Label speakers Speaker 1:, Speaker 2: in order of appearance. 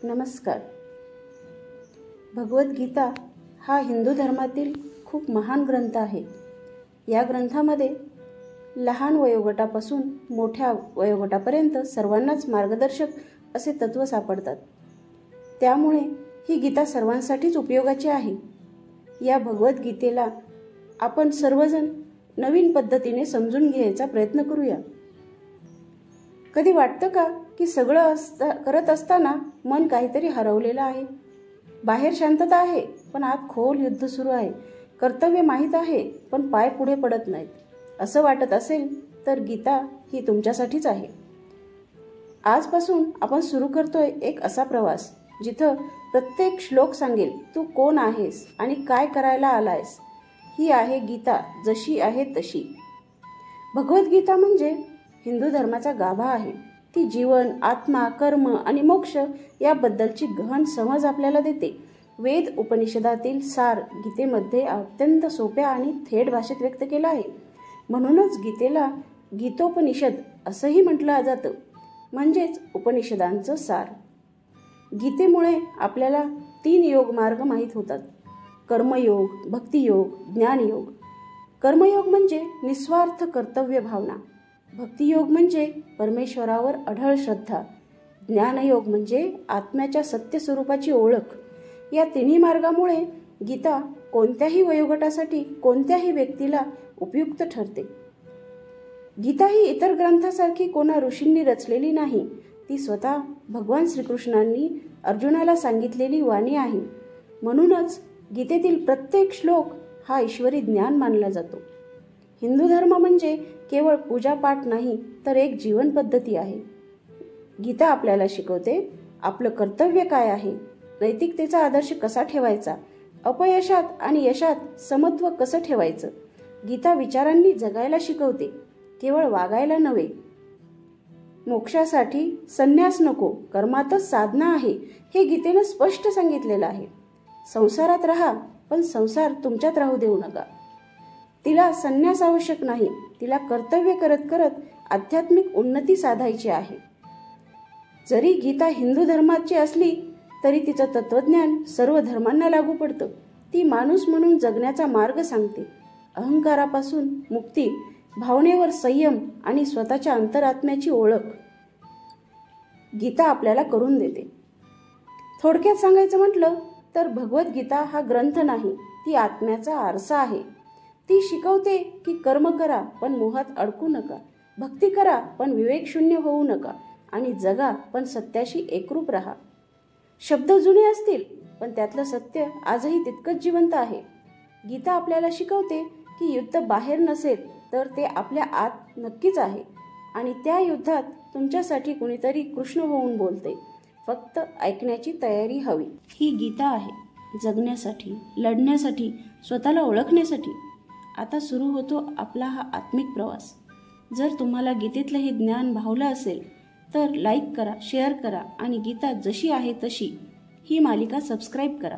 Speaker 1: नमस्कार. भगवद्गीता हा हिंदू धर्मातील खूप महान ग्रंथ आहे. या ग्रंथामध्ये लहान वयोगटापासून मोठ्या वयोगटापर्यंत सर्वांनाच मार्गदर्शक असे तत्व सापडतात. त्यामुळे ही गीता सर्वांसाठीच उपयोगाची आहे. या भगवद्गीतेला आपण सर्वजण नवीन पद्धतीने समजून घ्यायचा प्रयत्न करूया. कधी वाटतं का की सगळं करत असताना मन काहीतरी हरवलेलं आहे? बाहेर शांतता आहे पण आत खोल युद्ध सुरू आहे. कर्तव्य माहीत आहे पण पाय पुढे पडत नाहीत. असं वाटत असेल तर गीता ही तुमच्यासाठीच आहे. आजपासून आपण सुरू करतोय एक असा प्रवास जिथं प्रत्येक श्लोक सांगेल तू कोण आहेस आणि काय करायला आलायस. ही आहे गीता जशी आहे तशी. भगवद्गीता म्हणजे हिंदू धर्माचा गाभा आहे. ती जीवन, आत्मा, कर्म आणि मोक्ष याबद्दलची गहन समज आपल्याला देते. वेद उपनिषदातील सार गीतेमध्ये अत्यंत सोप्या आणि थेट भाषेत व्यक्त केला आहे. म्हणूनच गीतेला गीतोपनिषद असंही म्हटलं जातं, म्हणजेच उपनिषदांचं सार. गीतेमुळे आपल्याला 3 योग मार्ग माहीत होतात: कर्मयोग, भक्तियोग, ज्ञानयोग. कर्मयोग म्हणजे निस्वार्थ कर्तव्य भावना. भक्तियोग म्हणजे परमेश्वरावर अढळ श्रद्धा. ज्ञानयोग म्हणजे आत्म्याच्या सत्य स्वरूपाची ओळख. या तिन्ही मार्गामुळे गीता कोणत्याही वयोगटासाठी, कोणत्याही व्यक्तीला उपयुक्त ठरते. गीता ही इतर ग्रंथासारखी कोणा ऋषींनी रचलेली नाही. ती स्वतः भगवान श्रीकृष्णांनी अर्जुनाला सांगितलेली वाणी आहे. म्हणूनच गीतेतील प्रत्येक श्लोक हा ईश्वरी ज्ञान मानला जातो. हिंदू धर्म म्हणजे केवळ पूजापाठ नाही तर एक जीवन पद्धती आहे. गीता आपल्याला शिकवते आपलं कर्तव्य काय आहे, नैतिकतेचा आदर्श कसा ठेवायचा, अपयशात आणि यशात समत्व कसं ठेवायचं. गीता विचारांनी जगायला शिकवते, केवळ वागायला नव्हे. मोक्षासाठी संन्यास नको, कर्मातच साधना आहे हे गीतेनं स्पष्ट सांगितलेलं आहे. संसारात राहा पण संसार तुमच्यात राहू देऊ नका. तिला संन्यास आवश्यक नाही, तिला कर्तव्य करत करत आध्यात्मिक उन्नती साधायची आहे. जरी गीता हिंदू धर्माची असली तरी तिचं तत्वज्ञान सर्व धर्मांना लागू पडतं. ती माणूस म्हणून जगण्याचा मार्ग सांगते. अहंकारापासून मुक्ती, भावनेवर संयम आणि स्वतःच्या अंतरात्म्याची ओळख गीता आपल्याला करून देते. थोडक्यात सांगायचं म्हटलं तर भगवद्गीता हा ग्रंथ नाही, ती आत्म्याचा आरसा आहे. ती शिकवते की कर्म करा पण मोहात अडकू नका, भक्ती करा पण विवेकशून्य होऊ नका आणि जगा पण सत्याशी एकरूप राहा. शब्द जुने असतील पण त्यातलं सत्य आजही तितकंच जिवंत आहे. गीता आपल्याला शिकवते की युद्ध बाहेर नसेल तर ते आपल्या आत नक्कीच आहे आणि त्या युद्धात तुमच्यासाठी कुणीतरी कृष्ण होऊन बोलते. फक्त ऐकण्याची तयारी हवी. ही गीता आहे जगण्यासाठी, लढण्यासाठी, स्वतःला ओळखण्यासाठी. आता सुरू होतो आपला हा आत्मिक प्रवास. जर तुम्हाला गीतेतलं हे ज्ञान भावलं असेल तर लाईक करा, शेअर करा आणि गीता जशी आहे तशी ही मालिका सबस्क्राईब करा.